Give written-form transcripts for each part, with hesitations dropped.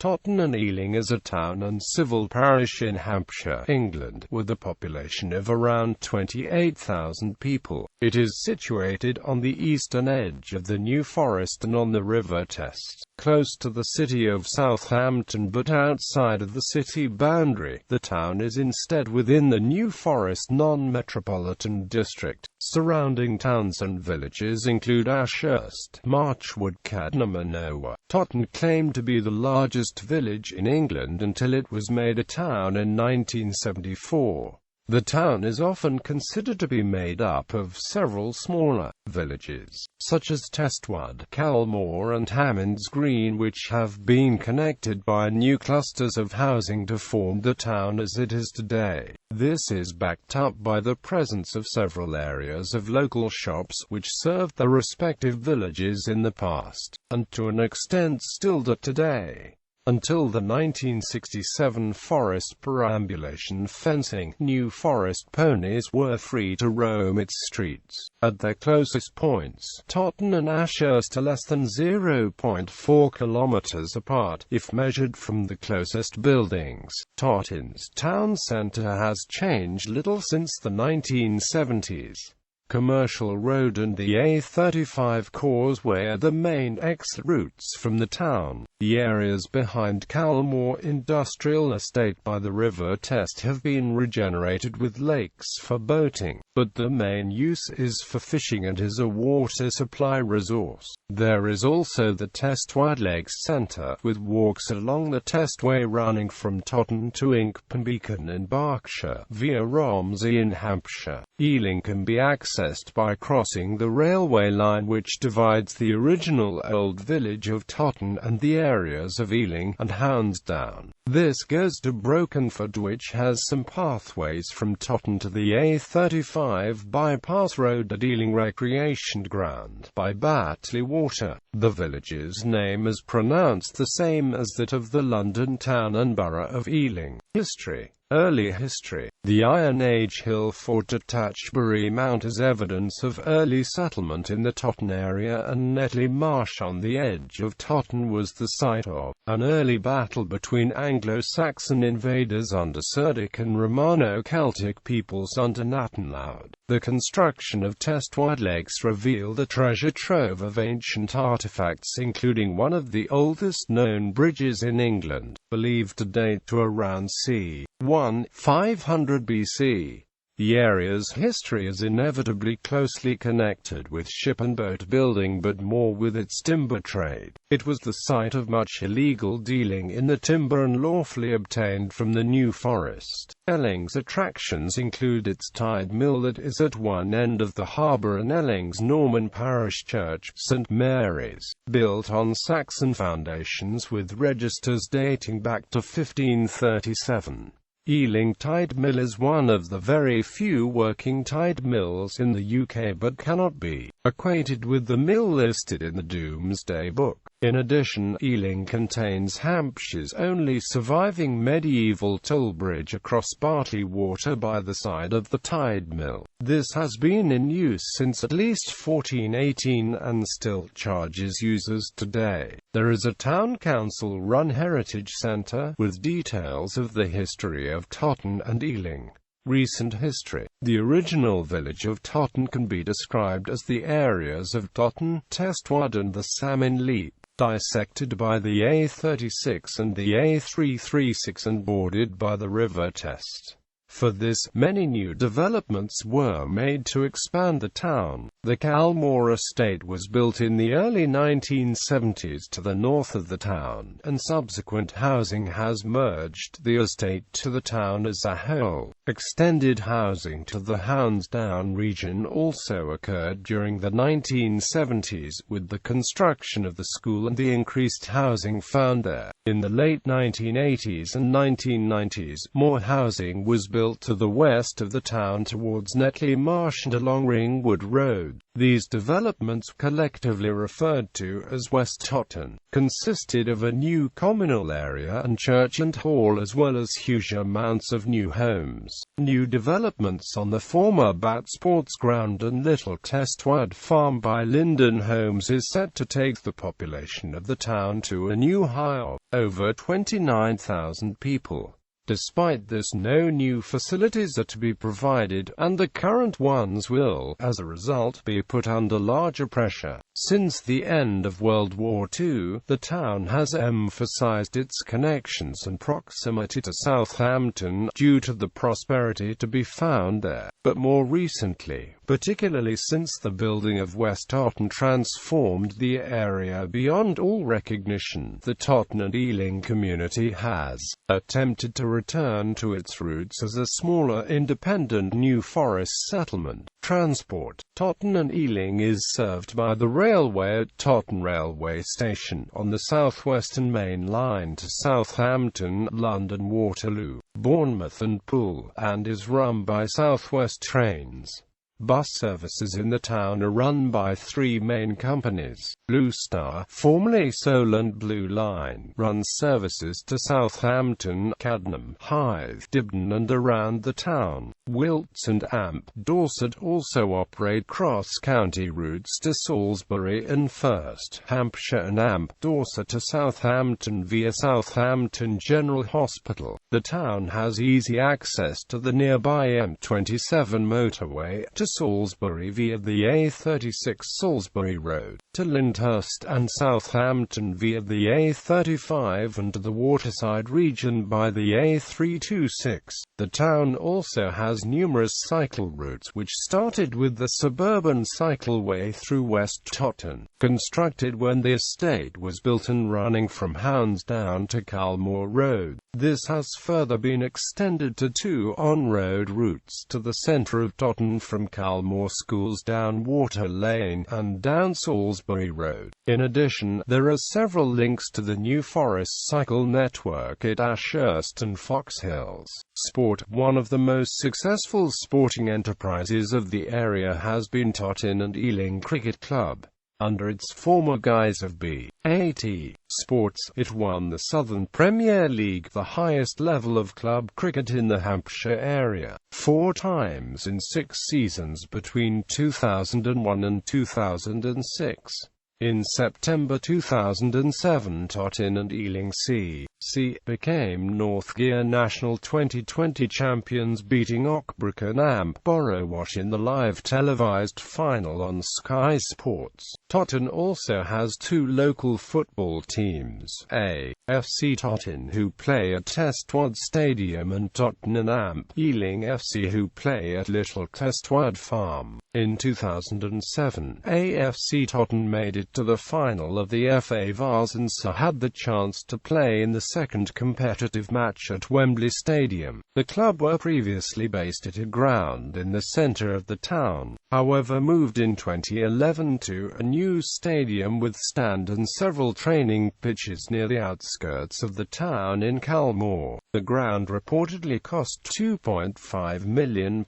Totton and Eling is a town and civil parish in Hampshire, England, with a population of around 28,000 people. It is situated on the eastern edge of the New Forest and on the River Test, close to the city of Southampton but outside of the city boundary. The town is instead within the New Forest non-metropolitan district. Surrounding towns and villages include Ashurst, Marchwood, Cadnam and Ower.Totton claimed to be the largest village in England until it was made a town in 1974. The town is often considered to be made up of several smaller villages, such as Testwood, Calmore and Hammond's Green, which have been connected by new clusters of housing to form the town as it is today. This is backed up by the presence of several areas of local shops which served their respective villages in the past, and to an extent still do today. Until the 1967 forest perambulation fencing, New Forest ponies were free to roam its streets. At their closest points, Totton and Ashurst are less than 0.4 kilometers apart, if measured from the closest buildings. Totton's town centre has changed little since the 1970s. Commercial Road and the A35 causeway are the main exit routes from the town. The areas behind Calmore Industrial Estate by the River Test have been regenerated with lakes for boating, but the main use is for fishing and is a water supply resource. There is also the Testwood Lakes Centre, with walks along the Testway running from Totton to Beacon in Berkshire, via Romsey in Hampshire. Eling can be accessed by crossing the railway line which divides the original old village of Totton and the areas of Eling and Hounsdown. This goes to Brokenford, which has some pathways from Totton to the A35 bypass road at Eling Recreation Ground by Batley Water. The village's name is pronounced the same as that of the London town and borough of Eling. History. Early history. The Iron Age hill fort at Tachbury Mount is evidence of early settlement in the Totton area, and Netley Marsh on the edge of Totton was the site of an early battle between Anglo-Saxon invaders under Cerdic and Romano-Celtic peoples under Natanlaud. The construction of Testwood Lakes revealed a treasure trove of ancient artifacts, including one of the oldest known bridges in England, believed to date to around c. 500 BC. The area's history is inevitably closely connected with ship and boat building, but more with its timber trade. It was the site of much illegal dealing in the timber unlawfully obtained from the New Forest. Eling's attractions include its tide mill that is at one end of the harbour and Elling's Norman parish church, St Mary's, built on Saxon foundations with registers dating back to 1537. Eling Tide Mill is one of the very few working tide mills in the UK but cannot be equated with the mill listed in the Domesday Book. In addition, Eling contains Hampshire's only surviving medieval toll bridge across Bartley Water by the side of the tide mill. This has been in use since at least 1418 and still charges users today. There is a town council-run heritage centre, with details of the history of Totton and Eling. Recent history. The original village of Totton can be described as the areas of Totton, Testwood and the Salmon Leap, dissected by the A36 and the A336 and bordered by the River Test. For this, many new developments were made to expand the town. The Calmore estate was built in the early 1970s to the north of the town, and subsequent housing has merged the estate to the town as a whole. Extended housing to the Hounsdown region also occurred during the 1970s, with the construction of the school and the increased housing found there. In the late 1980s and 1990s, more housing was built built to the west of the town towards Netley Marsh and along Ringwood Road. These developments, collectively referred to as West Totton, consisted of a new communal area and church and hall, as well as huge amounts of new homes. New developments on the former Bat Sports Ground and Little Testwood Farm by Linden Homes is set to take the population of the town to a new high of over 29,000 people. Despite this, no new facilities are to be provided, and the current ones will, as a result, be put under larger pressure. Since the end of World War II, the town has emphasized its connections and proximity to Southampton, due to the prosperity to be found there. But more recently, particularly since the building of West Totton transformed the area beyond all recognition, the Totton and Eling community has attempted to return to its roots as a smaller, independent New Forest settlement. Transport. Totton and Eling is served by the railway at Totton Railway Station, on the Southwestern Main Line to Southampton, London Waterloo, Bournemouth and Poole, and is run by South West Trains. Bus services in the town are run by three main companies. Blue Star, formerly Solent Blue Line, runs services to Southampton, Cadnam, Hythe, Dibden and around the town. Wilts and Amp, Dorset also operate cross-county routes to Salisbury and First, Hampshire, and Amp, Dorset to Southampton via Southampton General Hospital. The town has easy access to the nearby M27 motorway, to Salisbury via the A36 Salisbury Road, to Lyndhurst and Southampton via the A35 and to the waterside region by the A326. The town also has numerous cycle routes, which started with the suburban cycleway through West Totton, constructed when the estate was built and running from Hounsdown to Calmore Road. This has further been extended to two on-road routes to the centre of Totton from Calmore Schools down Water Lane and down Salisbury Road. In addition, there are several links to the New Forest cycle network at Ashurst and Fox Hills. Sport. One of the most successful sporting enterprises of the area has been Totton and Eling Cricket Club. Under its former guise of B.A.T. Sports, it won the Southern Premier League, the highest level of club cricket in the Hampshire area, 4 times in 6 seasons between 2001 and 2006. In September 2007, Totton and Eling C.C. became Northgere National 2020 champions, beating Ockbrook and Amp Borrowash in the live televised final on Sky Sports. Totton also has 2 local football teams, AFC Totton, who play at Testwood Stadium, and Totton and Amp Eling FC, who play at Little Testwood Farm. In 2007, AFC Totton made it to the final of the FA Vase and so had the chance to play in the second competitive match at Wembley Stadium. The club were previously based at a ground in the centre of the town, however moved in 2011 to a new stadium with stand and several training pitches near the outskirts of the town in Calmore. The ground reportedly cost £2.5 million.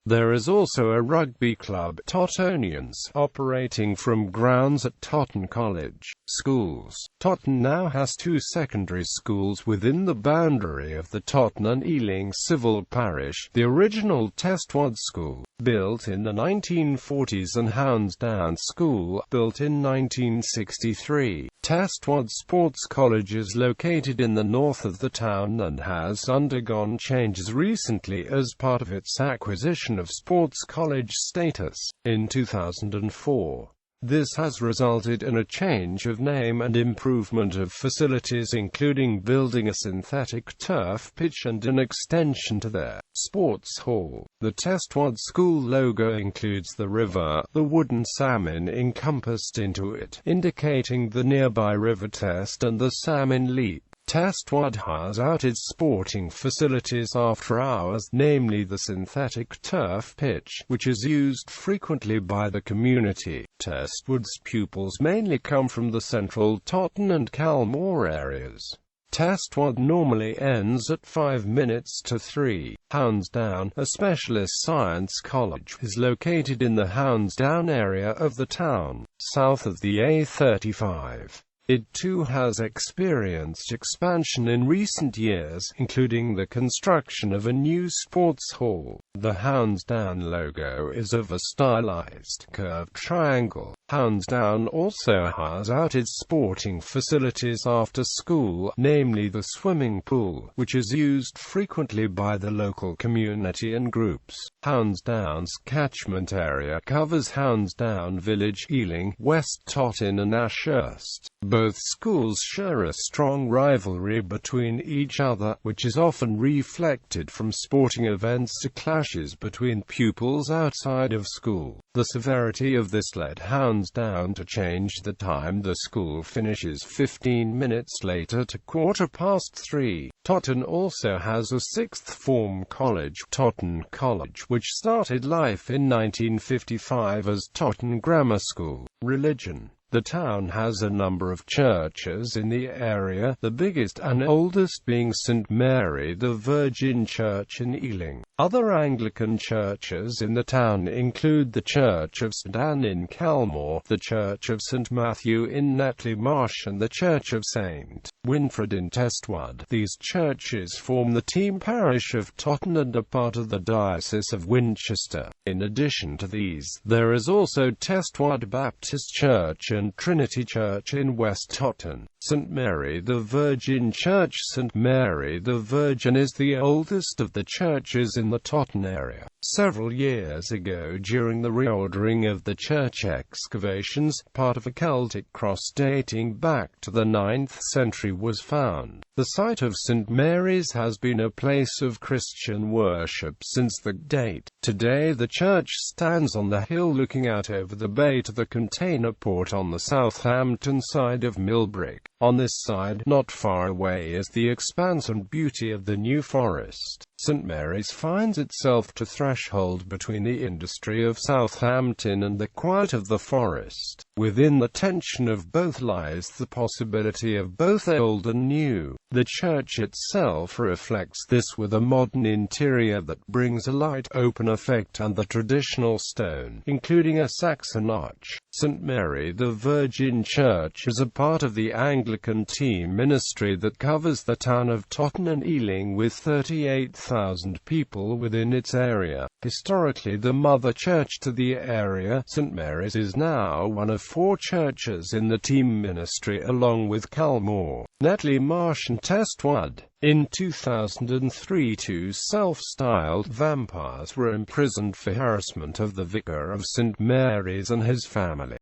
There is also a rugby club, Tottonians, operating from grounds at Totton College. Schools. Totton now has 2 secondary schools within the boundary of the Totton and Eling civil parish: the original Testwood School, built in the 1940s, and Hounsdown School, built in 1963. Testwood Sports College is located in the north of the town and has undergone changes recently as part of its acquisition of sports college status in 2004. This has resulted in a change of name and improvement of facilities, including building a synthetic turf pitch and an extension to their sports hall. The Testwood School logo includes the river, the wooden salmon encompassed into it, indicating the nearby River Test, and the salmon leap. Testwood has out its sporting facilities after hours, namely the synthetic turf pitch, which is used frequently by the community. Testwood's pupils mainly come from the central Totton and Calmore areas. Testwad normally ends at 5 minutes to 3. Hounsdown, a specialist science college, is located in the Hounsdown area of the town, south of the A35. It too has experienced expansion in recent years, including the construction of a new sports hall. The Hounsdown logo is of a stylized, curved triangle. Hounsdown also has out its sporting facilities after school, namely the swimming pool, which is used frequently by the local community and groups. Hounsdown's catchment area covers Hounsdown Village, Eling, West Totton and Ashurst. Both schools share a strong rivalry between each other, which is often reflected from sporting events to clashes between pupils outside of school. The severity of this led Hounsdown to change the time the school finishes 15 minutes later to 3:15. Totton also has a sixth form college, Totton College, which started life in 1955 as Totton Grammar School. Religion. The town has a number of churches in the area, the biggest and oldest being St. Mary the Virgin Church in Eling. Other Anglican churches in the town include the Church of St. Anne in Calmore, the Church of St. Matthew in Netley Marsh and the Church of St. Winfred in Testwad. These churches form the team parish of Totton and are part of the Diocese of Winchester. In addition to these, there is also Testwad Baptist Church and Trinity Church in West Totton. St. Mary the Virgin Church. St. Mary the Virgin is the oldest of the churches in the Totton area. Several years ago, during the reordering of the church excavations, part of a Celtic cross dating back to the 9th century was found. The site of St. Mary's has been a place of Christian worship since that date. Today the church stands on the hill looking out over the bay to the container port on the Southampton side of Millbrick. On this side, not far away, is the expanse and beauty of the New Forest. St. Mary's finds itself to threshold between the industry of Southampton and the quiet of the forest. Within the tension of both lies the possibility of both old and new. The church itself reflects this with a modern interior that brings a light, open effect and the traditional stone, including a Saxon arch. St. Mary the Virgin Church is a part of the Anglican team ministry that covers the town of Totton and Eling with 38,000 people within its area. Historically the mother church to the area, St. Mary's is now one of 4 churches in the team ministry along with Calmore, Netley Marsh and Testwad. In 2003, 2 self-styled vampires were imprisoned for harassment of the vicar of St. Mary's and his family.